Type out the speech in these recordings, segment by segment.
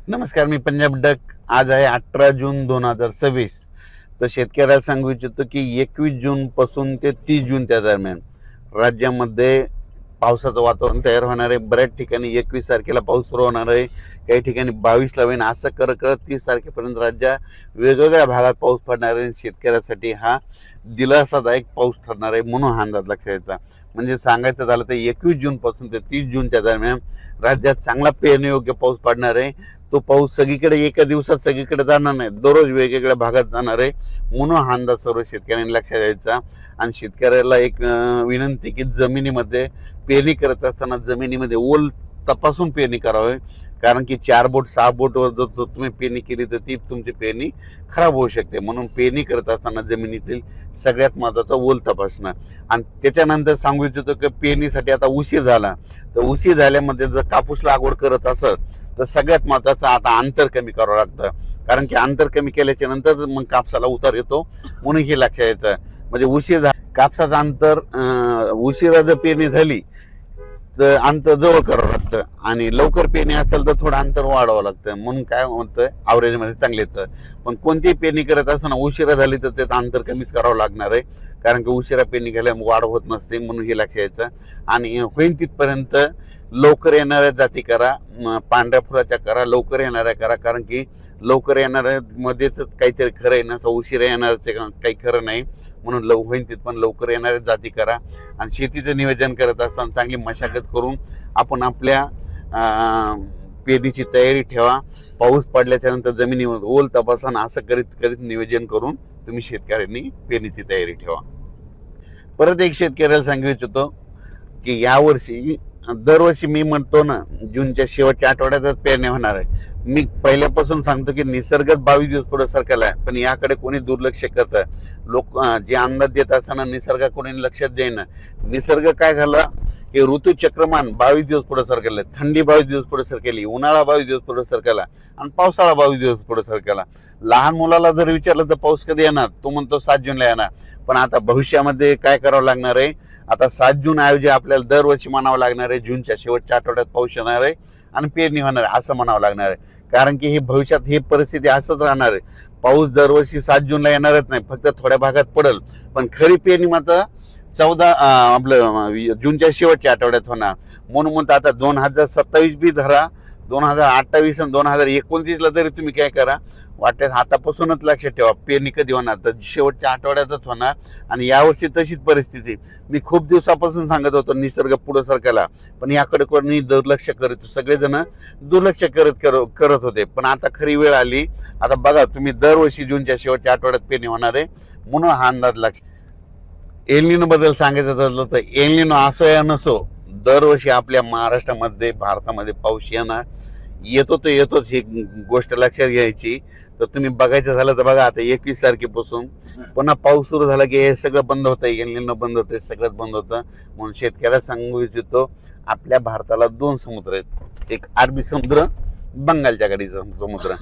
नमस्कार, मी पंजाब डक. आज आहे 18 जून 2026. तर शेतकऱ्याला सांगू इच्छितो की 21 जून पासून ते 30 जून त्या दरम्यान राज्यामध्ये पावसाचं वातावरण तयार होणार आहे. बऱ्याच ठिकाणी 21 तारखेला पाऊस सुरू होणार आहे, काही ठिकाणी 22ला होईल. असं करत करत 30 तारखेपर्यंत राज्यात वेगवेगळ्या भागात पाऊस पडणार आहे. शेतकऱ्यासाठी हा दिलासादायक पाऊस ठरणार आहे, म्हणून हा अंदाज लक्षात यायचा. म्हणजे सांगायचं झालं तर 21 जून पासून ते 30 जूनच्या दरम्यान राज्यात चांगला पेरणीयोग्य पाऊस पडणार आहे. तो पाऊस सगळीकडे एका दिवसात सगळीकडे जाणार नाही, दररोज वेगवेगळ्या भागात जाणार आहे, म्हणून हा अंदाज सर्व शेतकऱ्यांनी लक्षात द्यायचा. आणि शेतकऱ्याला एक विनंती की जमिनीमध्ये पेरणी करत असताना जमिनीमध्ये ओल तपासून पेरणी करावी. कारण की 4 बोट 6 बोटवर जर तुम्ही पेरणी केली तर ती तुमची पेरणी खराब होऊ शकते. म्हणून पेरणी करत असताना जमिनीतील सगळ्यात महत्त्वाचा ओल तपासणं. आणि त्याच्यानंतर सांगू इच्छितो की पेरणीसाठी आता उशीर झाला, तर उशीर झाल्यामध्ये जर कापूस लागवड करत असेल तर सगळ्यात महत्त्वाचं आता अंतर कमी करावं लागतं. कारण की अंतर कमी केल्याच्या नंतर मग कापसाला उतार येतो, म्हणून हे लक्षात यायचं. म्हणजे उशीर कापसाचं अंतर उशिरा जर पेरणी झाली तर अंतर जवळ करावं लागतं, आणि लवकर पेरणी असेल तर थोडं अंतर वाढवावं लागतं. म्हणून काय होतं, ॲव्हरेजमध्ये चांगले येतं. पण कोणतीही पेरणी करत असताना उशिरा झाली तर त्याचं अंतर कमीच करावं लागणार आहे. कारण की उशिरा पेरणी केल्यामुळे वाढ होत नसते, म्हणून हे लक्षात यायचं. आणि होईल तिथपर्यंत लवकर येणाऱ्या जाती करा, पांढऱ्या फुलाच्या करा, लवकर येणाऱ्या करा. कारण की लवकर येणाऱ्या मध्येच काहीतरी खरं आहे ना, उशिरा येणाऱ्याचे काही खरं नाही. म्हणून होईल तिथपर्यंत लवकर येणाऱ्या जाती करा. आणि शेतीचं नियोजन करत असताना चांगली मशागत करून आपण आपल्या पेरणीची तयारी ठेवा. पाऊस पडल्याच्या नंतर जमिनीवर ओल तपासा, असं करीत करीत नियोजन करून तुम्ही शेतकऱ्यांनी पेरणीची तयारी ठेवा. परत एक शेतकऱ्याला सांगू इच्छितो की यावर्षी दरवर्षी मी म्हणतो ना, जूनच्या शेवटच्या आठवड्यातच पेरणी होणार आहे. मी पहिल्यापासून सांगतो की निसर्गच 22 दिवस पुढे सरकला आहे, पण याकडे कोणी दुर्लक्ष करतं. लोक जे अंदाज देत असताना निसर्ग कोणी लक्षात देईना. निसर्ग काय झाला की ऋतुचक्रमान 22 दिवस पुढे सरकलं. थंडी 22 दिवस पुढे सरकली, उन्हाळा 22 दिवस पुढे सरकला, आणि पावसाळा 22 दिवस पुढे सरकला. लहान मुलाला जर विचारलं तर पाऊस कधी येणार, तो म्हणतो 7 जूनला येणार. पण आता भविष्यामध्ये काय करावं लागणार आहे, आता 7 जून ऐवजी आपल्याला दरवर्षी म्हणावं लागणार आहे जूनच्या शेवटच्या आठवड्यात पाऊस येणार आहे आणि पेरणी होणार आहे, असं म्हणावं लागणार आहे. कारण की हे भविष्यात ही परिस्थिती असंच राहणार आहे. पाऊस दरवर्षी 7 जूनला येणारच नाही, फक्त थोड्या भागात पडेल. पण खरी पेरणी मात्र 14 आपलं जूनच्या शेवटच्या आठवड्यात होणार. म्हणून म्हणतो आता 2027 बी धरा, 2028 आणि 2029ला तरी तुम्ही काय करा, वाटल्यास आतापासूनच लक्षात ठेवा पेरणी कधी होणार, तर शेवटच्या आठवड्यातच होणार. आणि यावर्षी तशीच परिस्थिती. मी खूप दिवसापासून सांगत होतो निसर्ग पुढे सरकायला, पण याकडे कोणी दुर्लक्ष करत, सगळेजण दुर्लक्ष करत होते. पण आता खरी वेळ आली. आता बघा तुम्ही, दरवर्षी जूनच्या शेवटच्या आठवड्यात पेरणी होणार आहे, म्हणून हा अंदाज लक्ष. एल बद्दल सांगायचं ठरलं तर एल असो या नसो, दरवर्षी आपल्या महाराष्ट्रामध्ये भारतामध्ये पाऊस येतो तर येतोच, ही गोष्ट लक्षात घ्यायची. तर तुम्ही बघायचं झालं तर बघा, आता 21 तारखेपासून पुन्हा पाऊस सुरू झाला की हे सगळं बंद होतं, एल बंद होतं, सगळंच बंद होतं. म्हणून शेतकऱ्याला सांगू इच्छितो, आपल्या भारताला 2 समुद्र आहेत, एक अरबी समुद्र, बंगालच्या कडीचा समुद्र.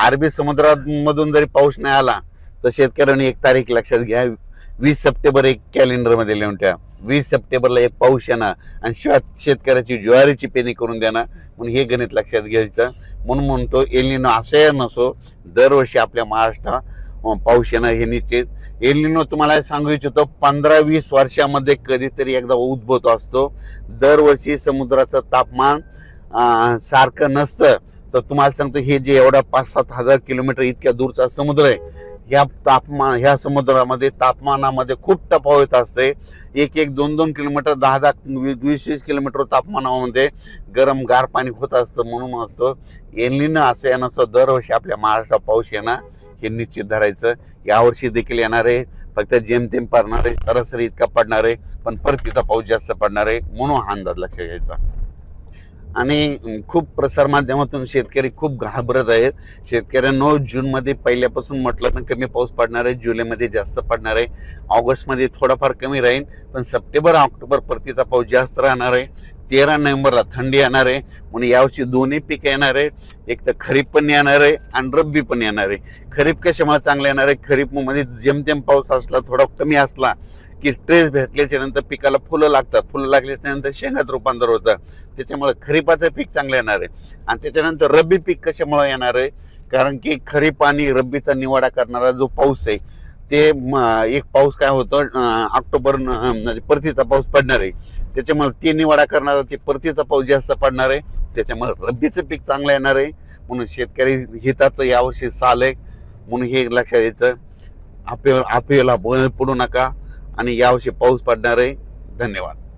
अरबी समुद्रामधून जरी पाऊस नाही आला तर शेतकऱ्यांनी एक तारीख लक्षात घ्या, 20 सप्टेंबर एक कॅलेंडरमध्ये लिहून ठेवा. 20 सप्टेंबरला एक पाऊस येणार आणि शिवाय शेतकऱ्याची ज्वारीची पेरणी करून देणार. म्हणून हे गणित लक्षात घ्यायचं. म्हणून म्हणतो एल असं नसो, दरवर्षी आपल्या महाराष्ट्रात पाऊस येणार हे निश्चित. एल तुम्हाला सांगू इच्छितो 15-20 वर्षामध्ये कधीतरी एकदा उद्भवत असतो. दरवर्षी समुद्राचं तापमान सारखं नसतं. तर तुम्हाला सांगतो, हे जे एवढा 5-7 हजार किलोमीटर इतक्या दूरचा समुद्र आहे, ह्या समुद्रामध्ये तापमानामध्ये खूप तफावत असते. 1-1, 2-2 किलोमीटर, 10-10, 20-20 किलोमीटर तापमानामध्ये गरम गार पाणी होत असतं. म्हणून म्हणतो एल असं येणं, दरवर्षी आपल्या महाराष्ट्रात पाऊस येणार हे निश्चित धरायचं. यावर्षी देखील येणार आहे, फक्त जेमतेम पडणार आहे, सरासरी इतका पडणार आहे, पण परत तिथं पाऊस जास्त पडणार आहे, म्हणून हा अंदाज लक्षात घ्यायचा. आणि खूप प्रसारमाध्यमातून शेतकरी खूप घाबरत आहेत. शेतकऱ्यांनो, जूनमध्ये पहिल्यापासून म्हटलं तर कमी पाऊस पडणार आहे, जुलैमध्ये जास्त पडणार आहे, ऑगस्टमध्ये थोडाफार कमी राहील, पण सप्टेंबर ऑक्टोबर परतीचा पाऊस जास्त राहणार आहे. 13 नोव्हेंबरला थंडी येणार आहे. म्हणून यावर्षी दोन्ही पिकं येणार आहे, एक तर खरीप पण येणार आहे आणि रब्बी पण येणार आहे. खरीप कशामुळे चांगलं येणार आहे, खरीपमध्ये जेमतेम पाऊस असला, थोडा कमी असला की ट्रेस भेटल्याच्या नंतर पिकाला फुलं लागतात, फुलं लागल्याच्या नंतर शेंगात रूपांतर होतं. त्याच्यामुळे खरीपाचं पीक चांगलं येणार आहे. आणि त्याच्यानंतर रब्बी पीक कशामुळे येणार आहे, कारण की खरीप आणि रब्बीचा निवाडा करणारा जो पाऊस आहे ते एक पाऊस काय होतं ऑक्टोबर म्हणजे परतीचा पाऊस पडणार आहे, त्याच्यामुळे ते निवाडा करणारा ते परतीचा पाऊस जास्त पडणार आहे, त्याच्यामुळे रब्बीचं पीक चांगलं येणार आहे. म्हणून शेतकरी हिताचं यावर्षी साल आहे, म्हणून हे लक्षात यायचं. अफवेला बळी पडू नका आणि यावर्षी पाऊस पडणार आहे. धन्यवाद.